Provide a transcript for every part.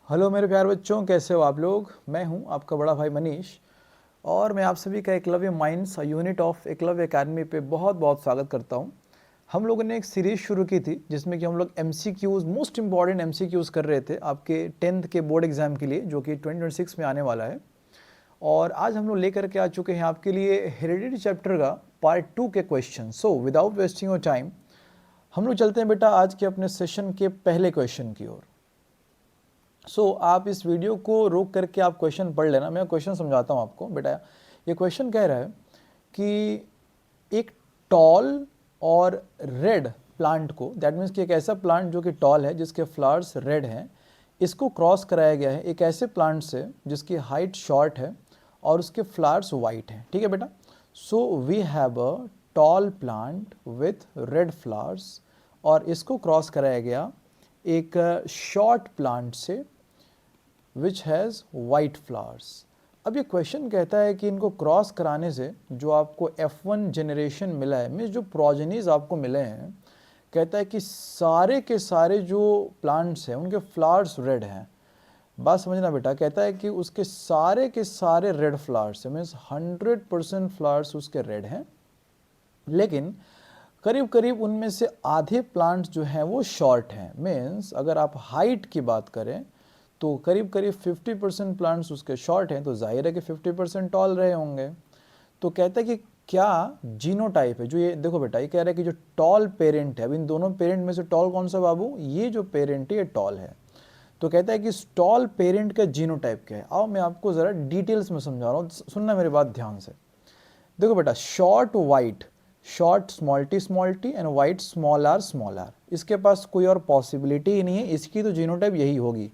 Hello मेरे प्यारे बच्चों, कैसे हो आप लोग। मैं हूं आपका बड़ा भाई मनीष और मैं आप सभी का Eklavya minds unit of Eklavya academy पे बहुत बहुत स्वागत करता हूं। हम लोगों ने एक सीरीज़ शुरू की थी जिसमें कि हम लोग एमसीक्यूज़, मोस्ट इंपॉर्टेंट एमसीक्यूज़ कर रहे थे आपके 10th के बोर्ड एग्जाम के लिए, जो कि 2026 में आने वाला है। और आज हम लोग लेकर के आ चुके हैं आपके लिए हेरिडिटी चैप्टर का पार्ट 2 के question. So without wasting your time हम लोग चलते हैं बेटा आज के अपने सेशन के पहले क्वेश्चन की ओर। आप इस वीडियो को रोक करके आप क्वेश्चन पढ़ लेना। मैं क्वेश्चन समझाता हूँ आपको बेटा। ये क्वेश्चन कह रहा है कि एक टॉल और रेड प्लांट को, दैट मीन्स कि एक ऐसा प्लांट जो कि टॉल है जिसके फ्लावर्स रेड हैं, इसको क्रॉस कराया गया है एक ऐसे प्लांट से जिसकी हाइट शॉर्ट है और उसके फ्लावर्स वाइट हैं। ठीक है बेटा। So we have a tall plant with red flowers और इसको क्रॉस कराया गया एक शॉर्ट प्लांट से विच हैज़ वाइट फ्लावर्स। अब ये क्वेश्चन कहता है कि इनको क्रॉस कराने से जो आपको F1 जनरेशन मिला है, मीन्स जो प्रोजेनीज आपको मिले हैं, कहता है कि सारे के सारे जो प्लांट्स हैं उनके फ्लावर्स रेड हैं। बात समझना बेटा। कहता है कि उसके सारे के सारे रेड फ्लावर्स हैं, मीन्स 100% फ्लावर्स उसके रेड हैं, लेकिन करीब करीब उनमें से आधे प्लांट्स जो हैं वो शॉर्ट हैं। मीन्स अगर आप हाइट की बात करें तो करीब करीब 50% प्लांट्स उसके शॉर्ट हैं, तो जाहिर है कि 50% टॉल रहे होंगे। तो कहता है कि क्या जीनोटाइप है जो, ये देखो बेटा, ये कह रहा है कि जो टॉल पेरेंट है, अब इन दोनों पेरेंट में से टॉल कौन सा बाबू, ये जो पेरेंट है ये टॉल है। तो कहता है कि इस टॉल पेरेंट का जीनोटाइप क्या है। आओ मैं आपको ज़रा डिटेल्स में समझा रहा हूँ, सुनना मेरी बात ध्यान से। देखो बेटा, short white, short small T and white small R, इसके पास कोई और पॉसिबिलिटी ही नहीं है, इसकी तो जीनोटाइप यही होगी।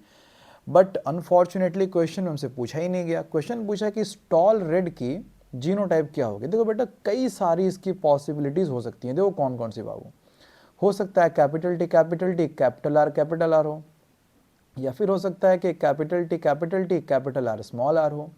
बट अनफॉर्चुनेटली क्वेश्चन हमसे पूछा ही नहीं गया। क्वेश्चन पूछा कि स्टॉल रेड की जीनोटाइप क्या होगी। देखो बेटा, कई सारी इसकी पॉसिबिलिटीज हो सकती हैं। देखो कौन कौन सी बाबू। हो सकता है कैपिटल टी कैपिटल आर हो, या फिर हो सकता है कि capital T capital R small R हो,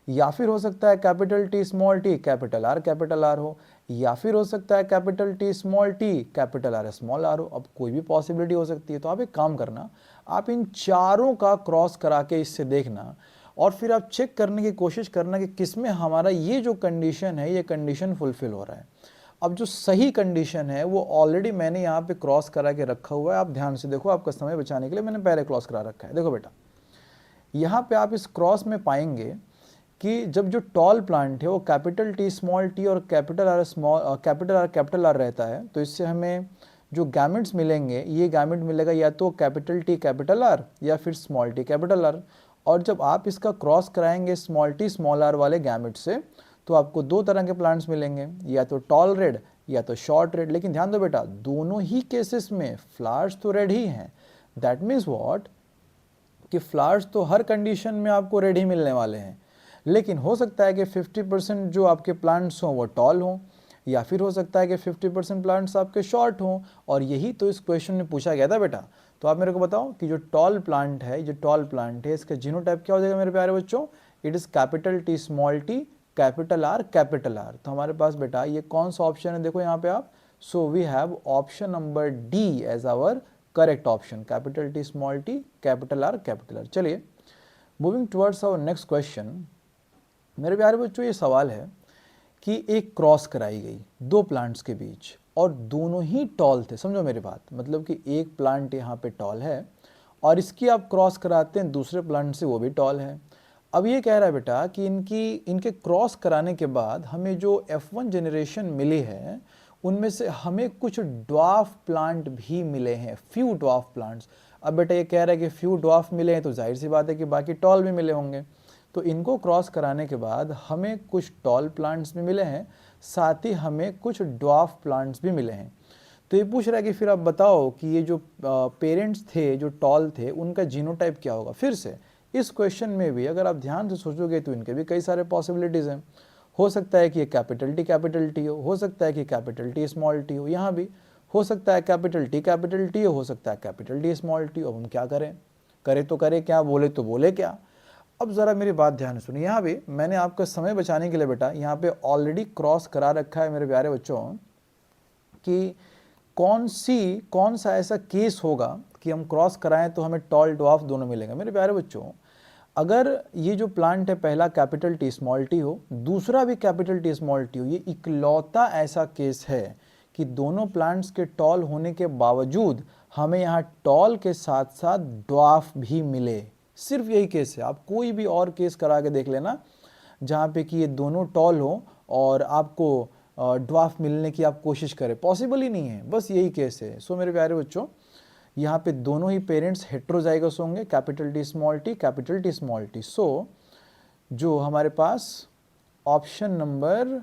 या फिर हो सकता है कैपिटल टी कैपिटल आर हो, या फिर हो सकता है capital T capital R small R हो। अब कोई भी पॉसिबिलिटी हो सकती है। तो आप एक काम करना, आप इन चारों का क्रॉस करा के इससे देखना और फिर आप चेक करने की कोशिश करना कि किसमें हमारा ये जो कंडीशन है ये कंडीशन फुलफिल हो रहा है। अब जो सही कंडीशन है वो ऑलरेडी मैंने यहाँ पे क्रॉस करा के रखा हुआ है। आप ध्यान से देखो, आपका समय बचाने के लिए मैंने पहले क्रॉस करा रखा है। देखो बेटा, यहाँ पे आप इस क्रॉस में पाएंगे कि जब जो टॉल प्लांट है वो कैपिटल टी और कैपिटल आर रहता है, तो इससे हमें जो गैमेट्स मिलेंगे, ये गैमेट मिलेगा या तो कैपिटल टी कैपिटल आर या फिर स्मॉल टी कैपिटल आर। और जब आप इसका क्रॉस कराएंगे स्मॉल टी स्मॉल आर वाले गैमेट से, तो आपको दो तरह के प्लांट्स मिलेंगे, या तो टॉल रेड या तो शॉर्ट रेड। लेकिन ध्यान दो बेटा, दोनों ही केसेस में फ्लावर्स तो रेड ही हैं। दैट मीन्स व्हाट, कि फ्लावर्स तो हर कंडीशन में आपको रेड ही मिलने वाले हैं। लेकिन हो सकता है कि 50% जो आपके प्लांट्स हों वो टॉल हों, या फिर हो सकता है कि 50% प्लांट्स आपके शॉर्ट हों। और यही तो इस क्वेश्चन में पूछा गया था बेटा। तो आप मेरे को बताओ कि जो टॉल प्लांट है, इसका जीनोटाइप क्या हो जाएगा मेरे प्यारे बच्चों। It is capital T small T capital are. तो हमारे पास बेटा ये कौन सा ऑप्शन है, देखो यहाँ पे आप। So we have option number D as our correct option, capital T small T capital R. चलिए moving towards our next question. मेरे प्यारे बच्चों, ये सवाल है कि एक क्रॉस कराई गई दो प्लांट्स के बीच और दोनों ही टॉल थे। समझो मेरी बात, मतलब कि एक प्लांट यहाँ पे टॉल है और इसकी आप क्रॉस कराते हैं दूसरे प्लांट से, वो भी टॉल है। अब ये कह रहा है बेटा कि इनके क्रॉस कराने के बाद हमें जो F1 जनरेशन मिली है उनमें से हमें कुछ ड्वार्फ प्लांट भी मिले हैं, फ्यू ड्वार्फ प्लांट्स। अब बेटा ये कह रहा है कि फ्यू ड्वार्फ मिले हैं, तो जाहिर सी बात है कि बाकी टॉल भी मिले होंगे। तो इनको क्रॉस कराने के बाद हमें कुछ टॉल प्लांट्स भी मिले हैं, साथ ही हमें कुछ ड्वार्फ प्लांट्स भी मिले हैं। तो ये पूछ रहा है कि फिर आप बताओ कि ये जो पेरेंट्स थे जो टॉल थे उनका जीनोटाइप क्या होगा। फिर से इस क्वेश्चन में भी अगर आप ध्यान से सोचोगे तो इनके भी कई सारे पॉसिबिलिटीज़ हैं। हो सकता है कि ये कैपिटल टी हो सकता है कि कैपिटल टी स्मॉल टी हो, यहाँ भी हो सकता है कैपिटल टी हो सकता है कैपिटल टी स्मॉल टी। अब हम क्या करें, करें तो करें क्या, बोले तो बोले क्या। अब ज़रा मेरी बात ध्यान से सुनिए। यहाँ पे मैंने आपका समय बचाने के लिए बेटा यहाँ पे ऑलरेडी क्रॉस करा रखा है मेरे प्यारे बच्चों कि कौन सा ऐसा केस होगा कि हम क्रॉस कराएं तो हमें टॉल ड्वार्फ दोनों मिलेंगे। मेरे प्यारे बच्चों, अगर ये जो प्लांट है पहला कैपिटल टी स्मॉल टी हो, दूसरा भी कैपिटल टी स्मॉल टी हो, ये इकलौता ऐसा केस है कि दोनों प्लांट्स के टॉल होने के बावजूद हमें यहाँ टॉल के साथ साथ ड्वार्फ भी मिले। सिर्फ यही केस है। आप कोई भी और केस करा के देख लेना जहाँ पे कि ये दोनों टॉल हो और आपको ड्वार्फ मिलने की आप कोशिश करें, पॉसिबल ही नहीं है, बस यही केस है। सो मेरे प्यारे बच्चों, यहाँ पे दोनों ही पेरेंट्स हेट्रोजाइगस होंगे, capital T small T, capital T small T. So जो हमारे पास ऑप्शन नंबर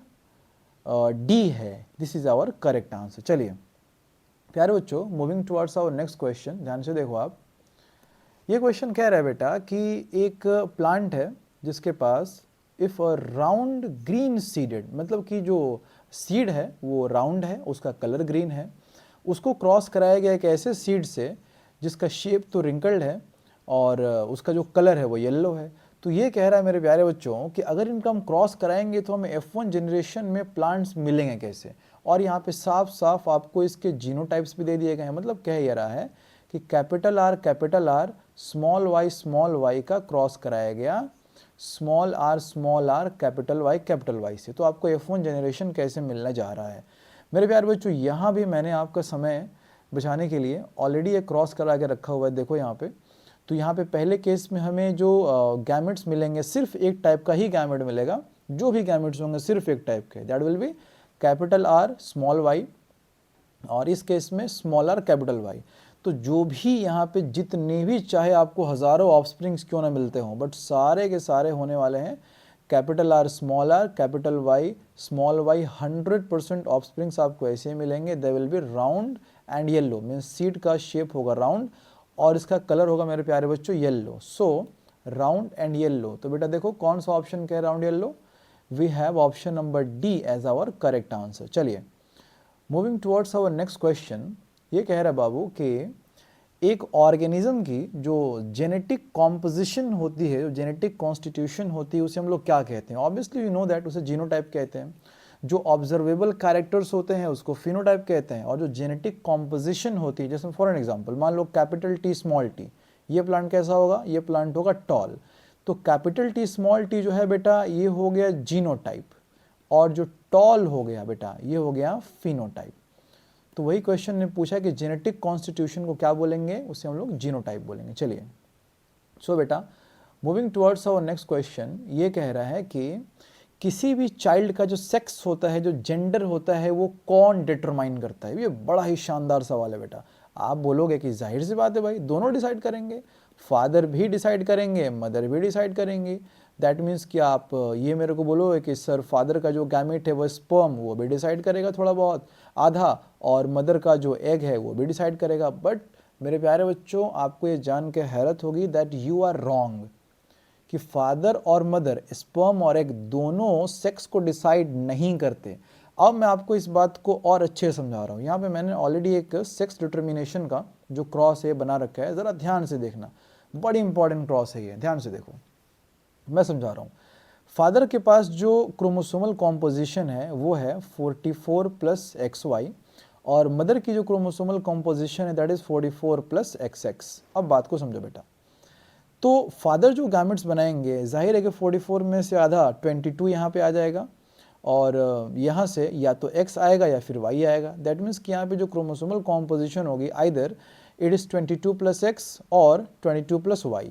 डी है, this is our correct answer. चलिए प्यारे बच्चों, moving towards our next question, ध्यान से देखो आप। ये क्वेश्चन कह रहा है बेटा कि एक प्लांट है जिसके पास इफ राउंड ग्रीन सीडेड, मतलब कि जो सीड है वो राउंड है, उसका कलर ग्रीन है, उसको क्रॉस कराया गया एक ऐसे सीड से जिसका शेप तो रिंकल्ड है और उसका जो कलर है वो येलो है। तो ये कह रहा है मेरे प्यारे बच्चों कि अगर इनका हम क्रॉस कराएंगे तो हमें F1 जनरेशन में प्लांट्स मिलेंगे कैसे। और यहाँ पे साफ साफ आपको इसके जीनोटाइप्स भी दे दिए गए हैं। मतलब कह ये रहा है कि कैपिटल R स्मॉल y का क्रॉस कराया गया स्मॉल r कैपिटल Y से, तो आपको F1 जनरेशन कैसे मिलने जा रहा है। मेरे प्यारे बच्चों, यहाँ भी मैंने आपका समय बचाने के लिए ऑलरेडी एक क्रॉस करा के रखा हुआ है, देखो यहाँ पे। तो यहाँ पे पहले केस में हमें जो गैमेट्स मिलेंगे सिर्फ एक टाइप का ही गैमेट मिलेगा, जो भी गैमेट्स होंगे सिर्फ एक टाइप के, that will be capital R small y, और इस केस में स्मॉल r कैपिटल Y। तो जो भी यहाँ पे जितने भी चाहे आपको हज़ारों ऑफस्प्रिंग्स क्यों ना मिलते हों, बट सारे के सारे होने वाले हैं capital R small r capital Y small y। 100% offsprings आपको ऐसे ही मिलेंगे। They will be round and yellow, means seed का शेप होगा राउंड और इसका कलर होगा मेरे प्यारे बच्चों yellow. So round and yellow, तो बेटा देखो कौन सा ऑप्शन क्या है round yellow, we have option number D as our correct answer. चलिए moving towards our next question, ये कह रहा है बाबू कि एक ऑर्गेनिज्म की जो जेनेटिक कॉम्पोजिशन होती है, जो जेनेटिक कॉन्स्टिट्यूशन होती है, उसे हम लोग क्या कहते हैं। ऑब्वियसली यू नो दैट, उसे जीनोटाइप कहते हैं। जो ऑब्जर्वेबल कैरेक्टर्स होते हैं उसको फिनोटाइप कहते हैं। और जो जेनेटिक कॉम्पोजिशन होती है, जैसे फॉर एन एग्जांपल मान लो कैपिटल टी स्मॉल टी, ये प्लांट कैसा होगा, ये प्लांट होगा टॉल। तो कैपिटल टी स्मॉल टी जो है बेटा ये हो गया जीनोटाइप, और जो टॉल हो गया बेटा ये हो गया फिनोटाइप। तो वही क्वेश्चन ने पूछा कि जेनेटिक कॉन्स्टिट्यूशन को क्या बोलेंगे, उसे हम लोग जीनोटाइप बोलेंगे। चलिए सो बेटा moving towards our next question, ये कह रहा है कि किसी भी चाइल्ड का जो सेक्स होता है, जो जेंडर होता है, वो कौन डिटरमाइन करता है। ये बड़ा ही शानदार सवाल है बेटा। आप बोलोगे कि जाहिर सी बात है भाई, दोनों डिसाइड करेंगे, फादर भी डिसाइड करेंगे, मदर भी डिसाइड करेंगे। दैट मीन्स कि आप ये मेरे को बोलोगे कि सर फादर का जो गैमेट है वो स्पर्म, वो भी डिसाइड करेगा थोड़ा बहुत आधा, और मदर का जो एग है वो भी डिसाइड करेगा। बट मेरे प्यारे बच्चों, आपको ये जान के हैरत होगी दैट यू आर रॉन्ग, कि फादर और मदर स्पर्म और एग दोनों सेक्स को डिसाइड नहीं करते। अब मैं आपको इस बात को और अच्छे से समझा रहा हूँ। यहाँ पे मैंने ऑलरेडी एक सेक्स डिटर्मिनेशन का जो क्रॉस है बना रखा है, ज़रा ध्यान से देखना, बड़ी इंपॉर्टेंट क्रॉस है ये, ध्यान से देखो मैं समझा रहा हूँ। फादर के पास जो क्रोमोसोमल कॉम्पोजिशन है वो है 44 + XY, और मदर की जो क्रोमोसोमल कॉम्पोजिशन है दैट इज़ 44 + XX। अब बात को समझो बेटा, तो फादर जो गैमेट्स बनाएंगे, जाहिर है कि 44 में से आधा 22 यहाँ पे आ जाएगा, और यहाँ से या तो X आएगा या फिर Y आएगा। दैट मीन्स कि यहाँ पे जो क्रोमोसोमल कॉम्पोजिशन होगी आइदर इट इज़ 22 + X और 22 + Y।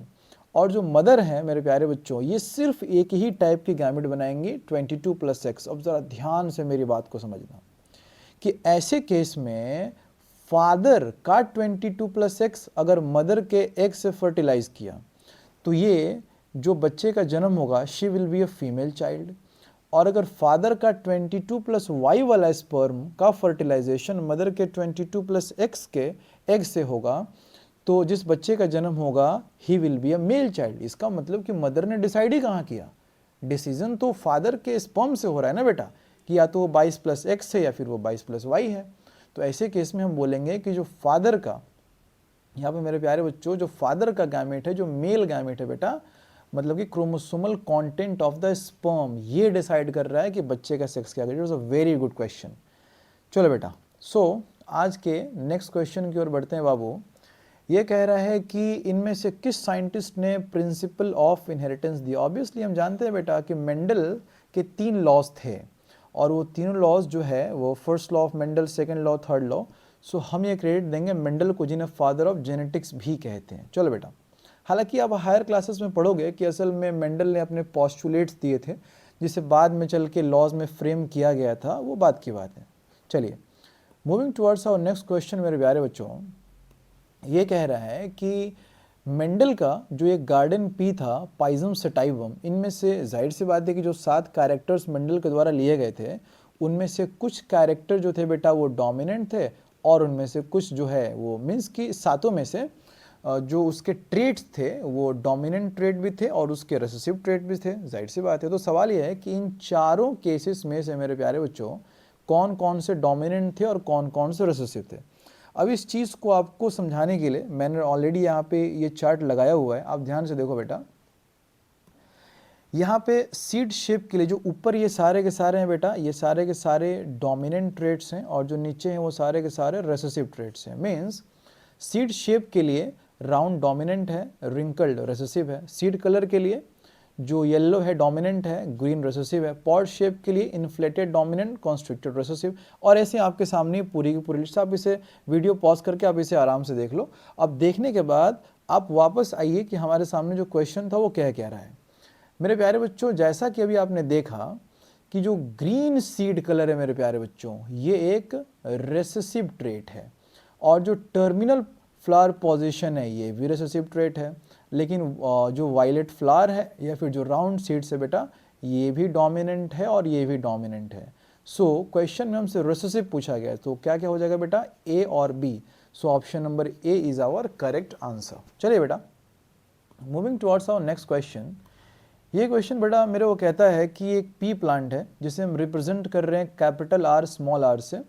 और जो मदर है मेरे प्यारे बच्चों, ये सिर्फ एक ही टाइप की गैमेट बनाएंगी 22 + X। अब ज़रा ध्यान से मेरी बात को समझना कि ऐसे केस में फादर का 22 + X अगर मदर के एग से फर्टिलाइज किया तो ये जो बच्चे का जन्म होगा she will be a female child. और अगर फादर का 22 + Y वाला स्पर्म का फर्टिलाइजेशन मदर के 22 + X के एग से होगा तो जिस बच्चे का जन्म होगा he will be a male child. इसका मतलब कि मदर ने डिसाइड ही कहाँ किया, डिसीजन तो फादर के स्पर्म से हो रहा है ना बेटा, कि या तो वो 22 + X है या फिर वो 22 + Y है। तो ऐसे केस में हम बोलेंगे कि जो फादर का, यहाँ पे मेरे प्यारे बच्चों, जो फादर का गैमेट है, जो मेल गैमेट है बेटा, मतलब कि chromosomal content of the sperm, ये डिसाइड कर रहा है कि बच्चे का सेक्स क्या है। It was a very good question. चलो बेटा, सो आज के नेक्स्ट क्वेश्चन की ओर बढ़ते हैं बाबू। ये कह रहा है कि इनमें से किस साइंटिस्ट ने प्रिंसिपल ऑफ इनहेरिटेंस दिया। ऑब्वियसली हम जानते हैं बेटा कि मेंडल के 3 लॉज थे और वो तीनों लॉज जो है वो first law of Mendel, second law, third law. So हम ये क्रेडिट देंगे मेंडल को, जिन्हें फादर ऑफ जेनेटिक्स भी कहते हैं। चलो बेटा, हालांकि आप हायर क्लासेस में पढ़ोगे कि असल में मेंडल ने अपने पॉस्टुलेट्स दिए थे जिसे बाद में चल के लॉज में फ्रेम किया गया था, वो बात की बात है। चलिए, moving towards our next question मेरे प्यारे बच्चों, ये कह रहा है कि मेंडल का जो एक गार्डन पी था, पाइजम सेटाइवम, इनमें से जाहिर सी बात है कि जो 7 कैरेक्टर्स मेंडल के द्वारा लिए गए थे उनमें से कुछ कैरेक्टर जो थे बेटा वो डोमिनेंट थे और उनमें से कुछ जो है वो मीन्स कि 7 में से जो उसके ट्रेट्स थे वो डोमिनेंट ट्रेट भी थे और उसके रिसेसिव ट्रेट भी थे। जाहिर सी बात है। तो सवाल ये है कि इन चारों केसेस में से मेरे प्यारे बच्चों कौन कौन से डोमिनेंट थे और कौन कौन से रिसेसिव थे। अब इस चीज़ को आपको समझाने के लिए मैंने ऑलरेडी यहाँ पे ये चार्ट लगाया हुआ है, आप ध्यान से देखो बेटा। यहाँ पे सीड शेप के लिए जो ऊपर ये सारे के सारे हैं बेटा, ये सारे के सारे डोमिनेंट ट्रेट्स हैं और जो नीचे हैं वो सारे के सारे रिसेसिव ट्रेट्स हैं। मीन्स सीड शेप के लिए राउंड डोमिनेंट है, रिंकल्ड रिसेसिव है। सीड कलर के लिए जो येलो है डोमिनेंट है, ग्रीन रिसेसिव है। पॉड शेप के लिए इन्फ्लेटेड डोमिनेंट, कॉन्स्ट्रिक्टेड रिसेसिव। और ऐसे आपके सामने पूरी की पूरी लिस्ट। आप इसे वीडियो पॉज करके आप इसे आराम से देख लो। अब देखने के बाद आप वापस आइए कि हमारे सामने जो क्वेश्चन था वो कह रहा है। मेरे प्यारे बच्चों, जैसा कि अभी आपने देखा कि जो ग्रीन सीड कलर है मेरे प्यारे बच्चों, ये एक रिसेसिव ट्रेट है और जो टर्मिनल फ्लावर पोजीशन है ये भी रिसेसिव ट्रेट है। लेकिन जो वायलेट फ्लावर है या फिर जो राउंड सीड्स है बेटा, ये भी डोमिनेंट है और ये भी डोमिनेंट है। सो क्वेश्चन में हमसे रिसेसिव पूछा गया है, तो क्या क्या हो जाएगा बेटा, ए और B. So option number A is our correct answer. चलिए बेटा, moving towards our next question. ये क्वेश्चन बेटा मेरे को कहता है कि एक पी प्लांट है जिसे हम रिप्रेजेंट कर रहे हैं कैपिटल आर स्मॉल आर से।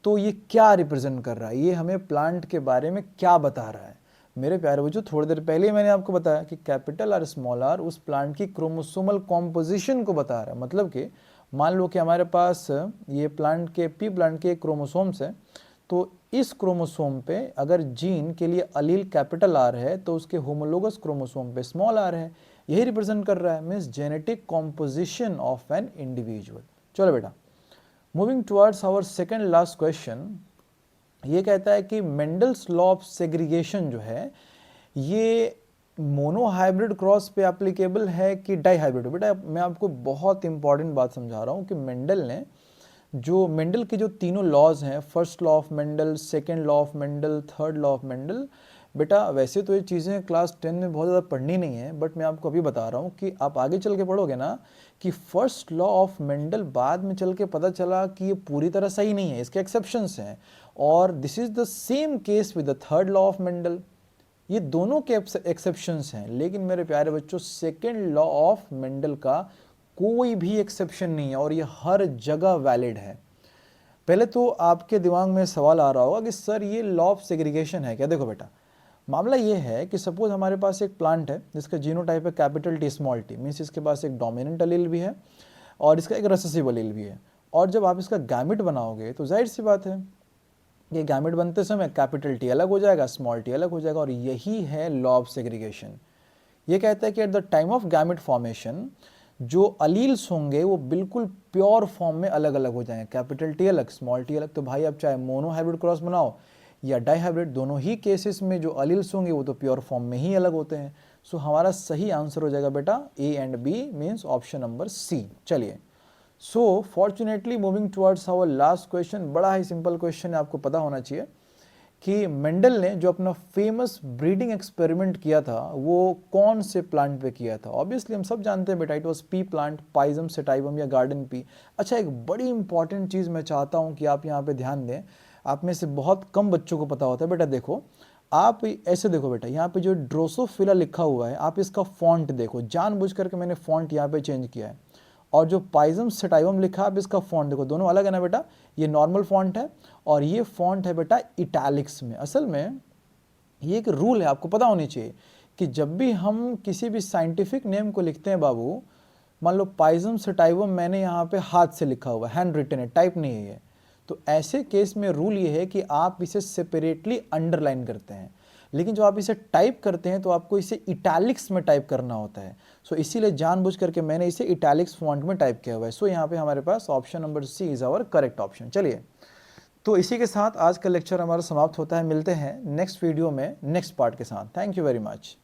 तो ये क्या रिप्रेजेंट कर रहा है, ये हमें प्लांट के बारे में क्या बता रहा है। मेरे प्यारे बच्चों, थोड़ी देर पहले मैंने आपको बताया कि कैपिटल आर स्मॉल आर उस प्लांट की क्रोमोसोमल कॉम्पोजिशन को बता रहा है। मतलब कि मान लो कि हमारे पास ये प्लांट के पी प्लांट के क्रोमोसोम्स हैं, तो इस क्रोमोसोम पे अगर जीन के लिए अलील कैपिटल आर है तो उसके होमोलोगस क्रोमोसोम पे स्मॉल आर है। यही रिप्रेजेंट कर रहा है, means genetic composition of an individual. चलो बेटा, moving towards our second last question. ये कहता है कि मेंडल्स लॉ ऑफ सेग्रीगेशन जो है ये मोनोहाइब्रिड क्रॉस पे एप्लीकेबल है कि डाइहाइब्रिड। बेटा मैं आपको बहुत इंपॉर्टेंट बात समझा रहा हूँ कि मेंडल के जो तीनों लॉज हैं, first law of Mendel, second law of Mendel, third law of Mendel, बेटा वैसे तो ये चीज़ें क्लास 10 में बहुत ज़्यादा पढ़नी नहीं है, बट मैं आपको अभी बता रहा हूँ कि आप आगे चल के पढ़ोगे ना कि फर्स्ट लॉ ऑफ मेंडल बाद में चल के पता चला कि ये पूरी तरह सही नहीं है, इसके एक्सेप्शंस हैं। और this is the same case with the third law of Mendel. ये दोनों के एक्सेप्शंस हैं, लेकिन मेरे प्यारे बच्चों सेकेंड लॉ ऑफ मेंडल का कोई भी एक्सेप्शन नहीं है और ये हर जगह वैलिड है। पहले तो आपके दिमाग में सवाल आ रहा होगा कि सर ये लॉ ऑफ सेग्रीगेशन है क्या। देखो बेटा, मामला ये है कि सपोज हमारे पास एक प्लांट है जिसका जीनोटाइप है capital T small T, means इसके पास एक डोमिनेंट अलील भी है और इसका एक रिसेसिव अलील भी है। और जब आप इसका गैमेट बनाओगे तो जाहिर सी बात है ये गैमेट बनते समय कैपिटल टी अलग हो जाएगा, स्मॉल टी अलग हो जाएगा। और यही है लॉ ऑफ सेग्रीगेशन। ये कहता है कि at the time of gamete formation जो अलील्स होंगे वो बिल्कुल प्योर फॉर्म में अलग अलग हो जाएंगे, कैपिटल टी अलग, स्मॉल टी अलग। तो भाई आप चाहे मोनोहाइब्रिड क्रॉस बनाओ या डाइहाइब्रिड, दोनों ही केसेस में जो अलील्स होंगे वो तो प्योर फॉर्म में ही अलग होते हैं। सो हमारा सही आंसर हो जाएगा बेटा A and B, means option number C. चलिए, so fortunately moving towards our last question. बड़ा ही सिंपल क्वेश्चन है, आपको पता होना चाहिए कि मेंडल ने जो अपना फेमस ब्रीडिंग एक्सपेरिमेंट किया था वो कौन से प्लांट पे किया था। ऑब्वियसली हम सब जानते हैं बेटा, it was pea plant, Pisum sativum या गार्डन पी। अच्छा, एक बड़ी इंपॉर्टेंट चीज़ मैं चाहता हूँ कि आप यहाँ पे ध्यान दें, आप में से बहुत कम बच्चों को पता होता है। बेटा देखो, आप ऐसे देखो बेटा, यहाँ पे जो ड्रोसोफिला लिखा हुआ है आप इसका फॉन्ट देखो, जानबूझ करके मैंने फॉन्ट यहाँ पे चेंज किया है। और जो पाइजम सेटाइवम लिखा है आप इसका फॉन्ट देखो, दोनों अलग है ना बेटा। ये नॉर्मल फॉन्ट है और ये फॉन्ट है बेटा इटैलिक्स में। असल में ये एक रूल है, आपको पता होनी चाहिए कि जब भी हम किसी भी साइंटिफिक नेम को लिखते हैं बाबू, मान लो पाइजम सेटाइवम मैंने यहाँ पे हाथ से लिखा हुआ है, हैंड रिटन है, टाइप नहीं है ये, तो ऐसे केस में रूल ये है कि आप इसे सेपरेटली अंडरलाइन करते हैं। लेकिन जब आप इसे टाइप करते हैं तो आपको इसे इटैलिक्स में टाइप करना होता है। सो इसीलिए जानबूझ करके मैंने इसे इटैलिक्स फॉन्ट में टाइप किया हुआ है। सो यहाँ पे हमारे पास option number C is our correct option. चलिए, तो इसी के साथ आज का लेक्चर हमारा समाप्त होता है। मिलते हैं नेक्स्ट वीडियो में नेक्स्ट पार्ट के साथ। Thank you very much.